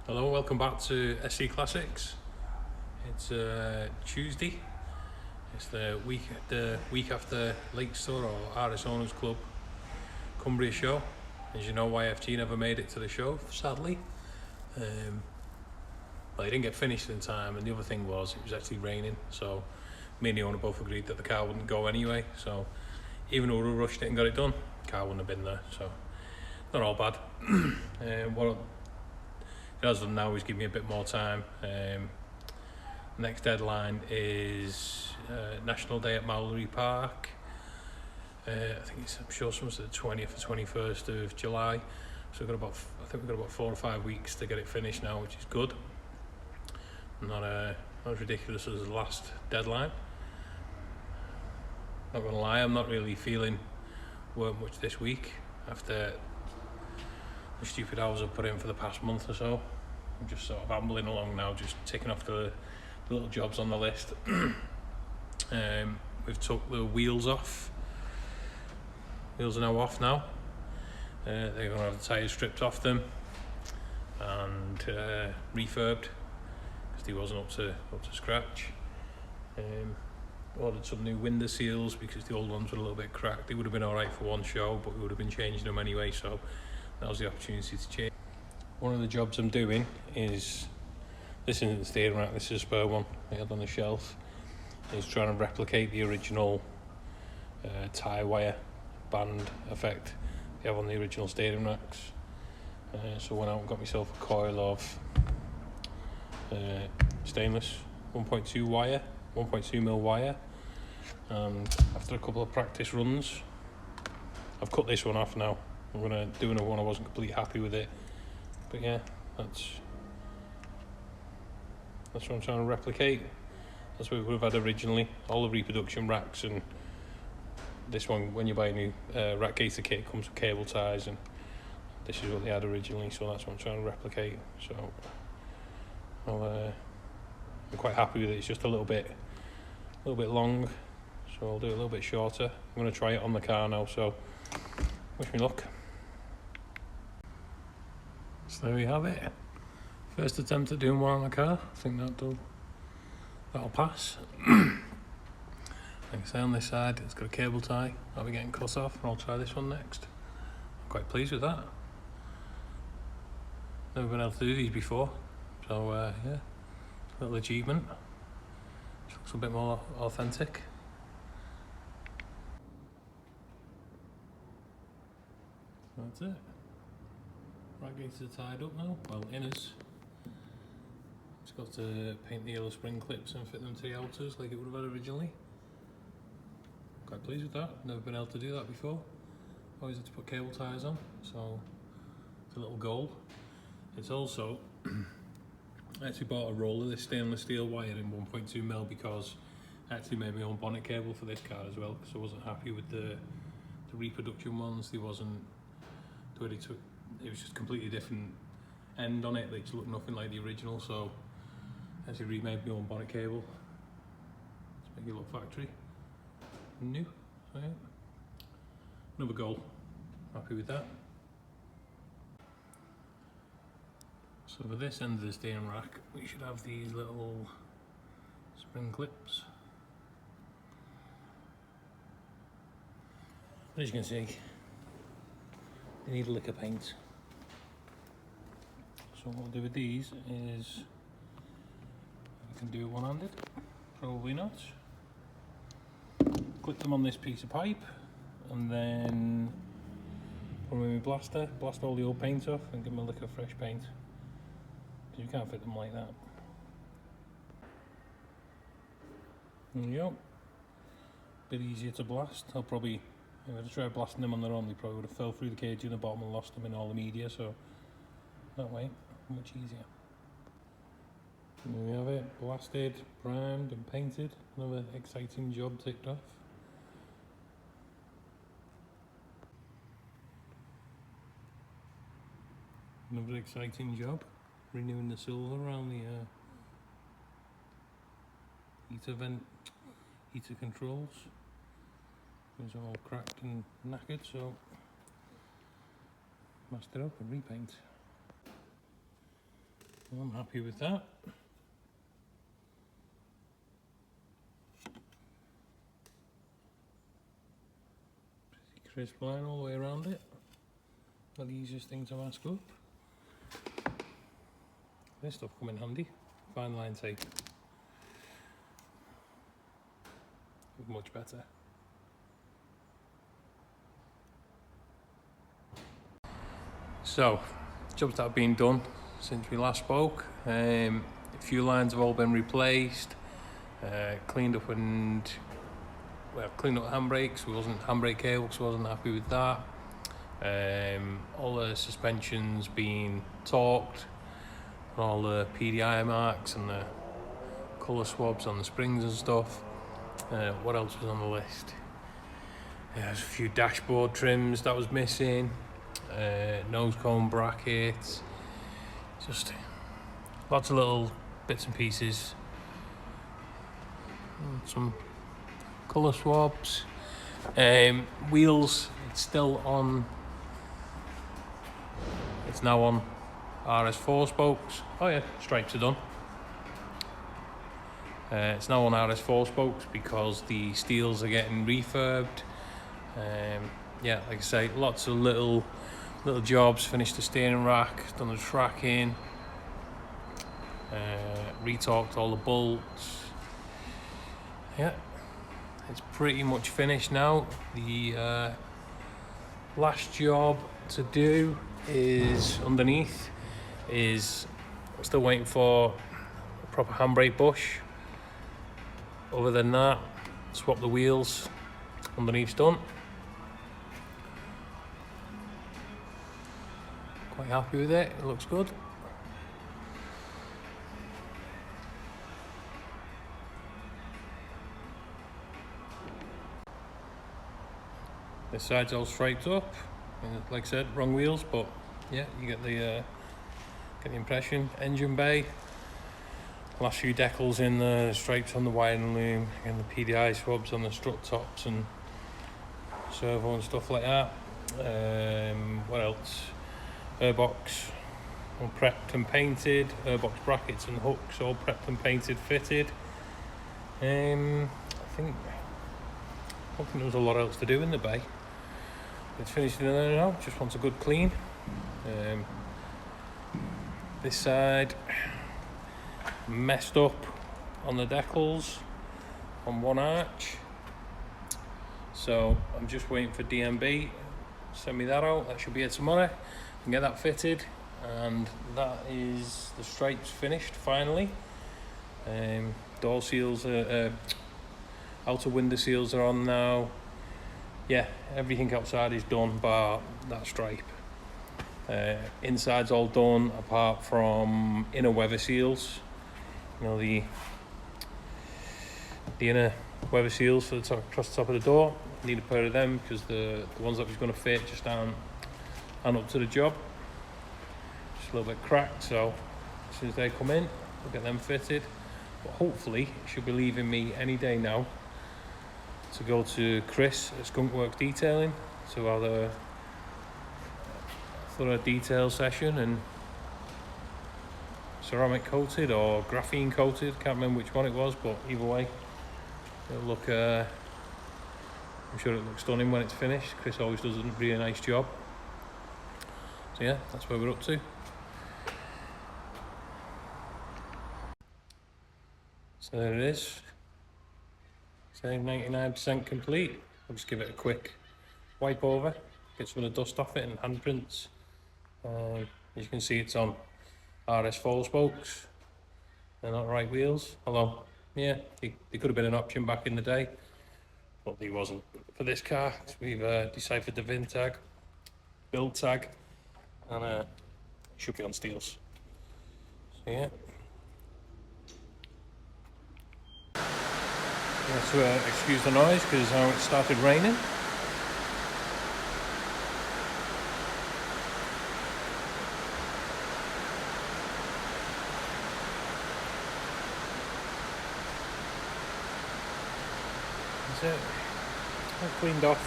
Hello, welcome back to SC Classics. It's Tuesday. It's the week after Lake Store or Artist Owners Club Cumbria show. As you know, YFG never made it to the show, sadly. Well, it didn't get finished in time, and the other thing was it was actually raining, so me and the owner both agreed that the car wouldn't go anyway. So even though we rushed it and got it done, the car wouldn't have been there. So not all bad. What it has done now is give me a bit more time. Next deadline is National Day at Mallory Park. I'm sure it's the 20th or 21st of July. So we've got about 4 or 5 weeks to get it finished now, which is good. Not as ridiculous as the last deadline. Not gonna lie, I'm not really feeling work much this week after the stupid hours I've put in for the past month or so. I'm just sort of ambling along now, just ticking off the little jobs on the list. We've took the wheels off. Wheels are now off now. They're going to have the tyres stripped off them and refurbed because they wasn't up to scratch. Ordered some new window seals because the old ones were a little bit cracked. They would have been alright for one show, but we would have been changing them anyway, so that was the opportunity to change. One of the jobs I'm doing is, this isn't the steering rack, this is a spare one I had on the shelf. Is trying to replicate the original tie wire band effect they have on the original steering racks. So I went out and got myself a coil of stainless 1.2 mil wire, and after a couple of practice runs I've cut this one off now. I'm going to do another one. I wasn't completely happy with it, but yeah, that's what I'm trying to replicate. That's what we would have had originally. All the reproduction racks and this one, when you buy a new rack gaiter kit, it comes with cable ties, and this is what they had originally, so that's what I'm trying to replicate. So I'm quite happy with it. It's just a little bit long, so I'll do it a little bit shorter. I'm going to try it on the car now, so wish me luck. So there we have it. First attempt at doing one on the car. I think that'll pass. Like I say, on this side it's got a cable tie that'll be getting cut off, and I'll try this one next. I'm quite pleased with that. Never been able to do these before, so yeah, little achievement. Just looks a bit more authentic. That's it. Rack gaiters are tied up now, well, inners. Just got to paint the yellow spring clips and fit them to the outers like it would have had originally. Quite pleased with that. Never been able to do that before. Always had to put cable ties on, so it's a little goal. It's also I actually bought a roll of this stainless steel wire in 1.2 mil because I actually made my own bonnet cable for this car as well, because I wasn't happy with the reproduction ones. It was just a completely different end on it. They just looked nothing like the original, so I actually remade my own bonnet cable to make it look factory new. So yeah, another goal. Happy with that. So for this end of the steering rack, we should have these little spring clips. As you can see, they need a lick of paint. So what we'll do with these is, I can do it one-handed, probably not. Clip them on this piece of pipe, and then put them in my blaster, blast all the old paint off, and give them a lick of fresh paint. Because you can't fit them like that. There you go. Bit easier to blast. If I'd tried blasting them on their own, they probably would have fell through the cage in the bottom and lost them in all the media, so that way, much easier. And there we have it, blasted, primed and painted. Another exciting job ticked off. Another exciting job, renewing the silver around the heater controls. It was all cracked and knackered, so masked it up and repaint. I'm happy with that. Pretty crisp line all the way around it. Not the easiest thing to mask up. This stuff come in handy. Fine line tape. Much better. So, jobs that have been done since we last spoke. A few lines have all been replaced, cleaned up, and well, cleaned up handbrakes. Handbrake cable, so I wasn't happy with that. All the suspensions being torqued, all the PDI marks and the colour swabs on the springs and stuff. What else was on the list? There's a few dashboard trims that was missing, nose cone brackets, just lots of little bits and pieces. Some colour swabs. Wheels, it's now on RS4 spokes. Oh yeah, stripes are done. It's now on RS4 spokes because the steels are getting refurbed. Yeah, like I say, lots of little jobs. Finished the steering rack, done the tracking, retorqued all the bolts. Yeah, it's pretty much finished now. The last job to do is underneath. I'm still waiting for a proper handbrake bush. Other than that, swap the wheels. Underneath's done. Quite happy with it. It looks good. This side's all striped up. Like I said, wrong wheels, but yeah, you get the impression. Engine bay. Last few decals in the stripes on the wiring loom and the PDI swabs on the strut tops and servo and stuff like that. What else? Airbox all prepped and painted. Airbox brackets and hooks all prepped and painted, fitted. I don't think there was a lot else to do in the bay. It's finished in there now. Just wants a good clean. This side messed up on the decals on one arch, so I'm just waiting for DMB to send me that out. That should be here tomorrow and get that fitted, and that is the stripes finished finally. Door seals, outer window seals are on now. Yeah, everything outside is done bar that stripe. Inside's all done apart from inner weather seals. You know, the inner weather seals for the top, across the top of the door. Need a pair of them because the ones that was going to fit just aren't up to the job. Just a little bit cracked, so as soon as they come in, we'll get them fitted. But hopefully, it should be leaving me any day now to go to Chris at Skunkworks Detailing to have a thorough detail session and ceramic coated or graphene coated, can't remember which one it was, but either way it'll look I'm sure it looks stunning when it's finished. Chris always does a really nice job. So yeah, that's where we're up to. So there it is, saying 99% complete. I'll just give it a quick wipe over, get some of the dust off it and handprints. As you can see, it's on RS4 spokes. They're not right wheels. Although, yeah, they could have been an option back in the day, but they wasn't for this car. We've deciphered the VIN tag, build tag, and it should be on steels. So yeah. Let's excuse the noise because now it started raining. That's it. All cleaned off.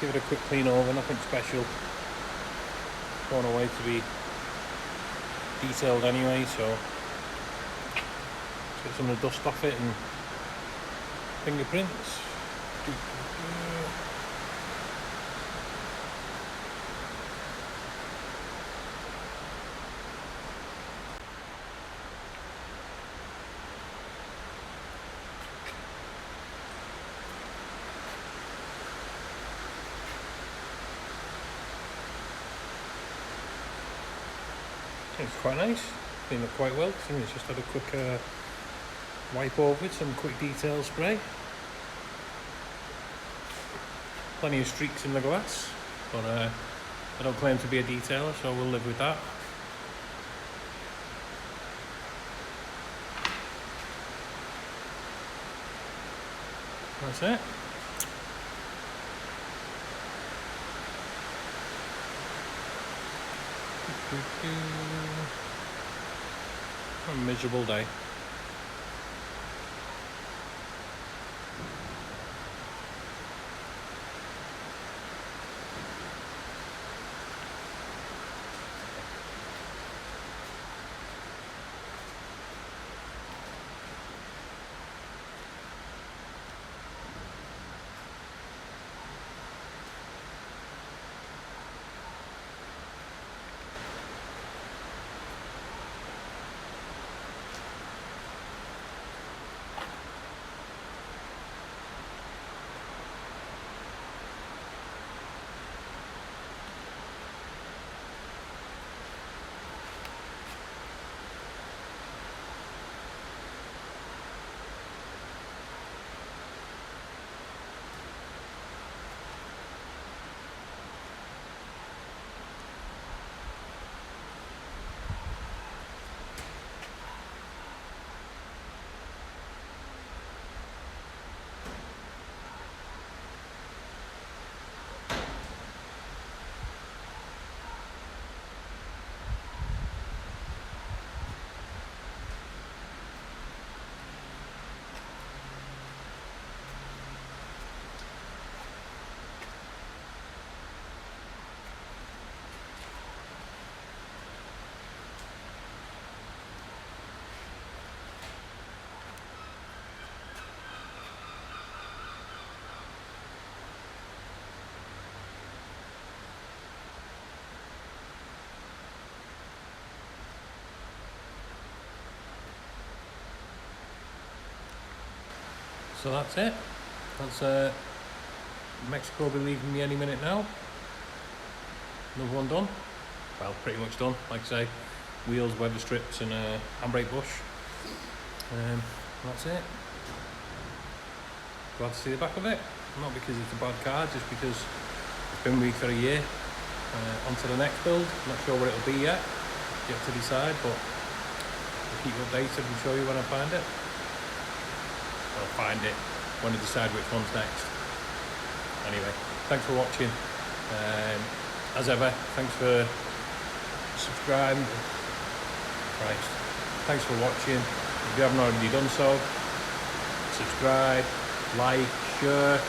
Give it a quick clean over, nothing special. Going away to be detailed anyway, so let's get some of the dust off it and fingerprints. It's quite nice, cleaned up quite well. I think it's just had a quick wipe over it, some quick detail spray. Plenty of streaks in the glass, but I don't claim to be a detailer, so we'll live with that. That's it. A miserable day. So that's it. That's Mexico will be leaving me any minute now. Another one done. Well, pretty much done. Like I say, wheels, weather strips, and handbrake bush. That's it. Glad to see the back of it. Not because it's a bad car, just because it's been with me for a year. On to the next build. Not sure what it'll be yet. Yet to decide, but I'll keep you updated and show you when I find it. I'll find it when I decide which one's next. Anyway, thanks for watching. As ever, thanks for subscribing. Right, thanks for watching. If you haven't already done so, subscribe, like, share.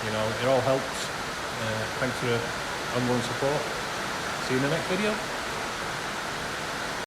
You know, it all helps. Thanks for the ongoing support. See you in the next video.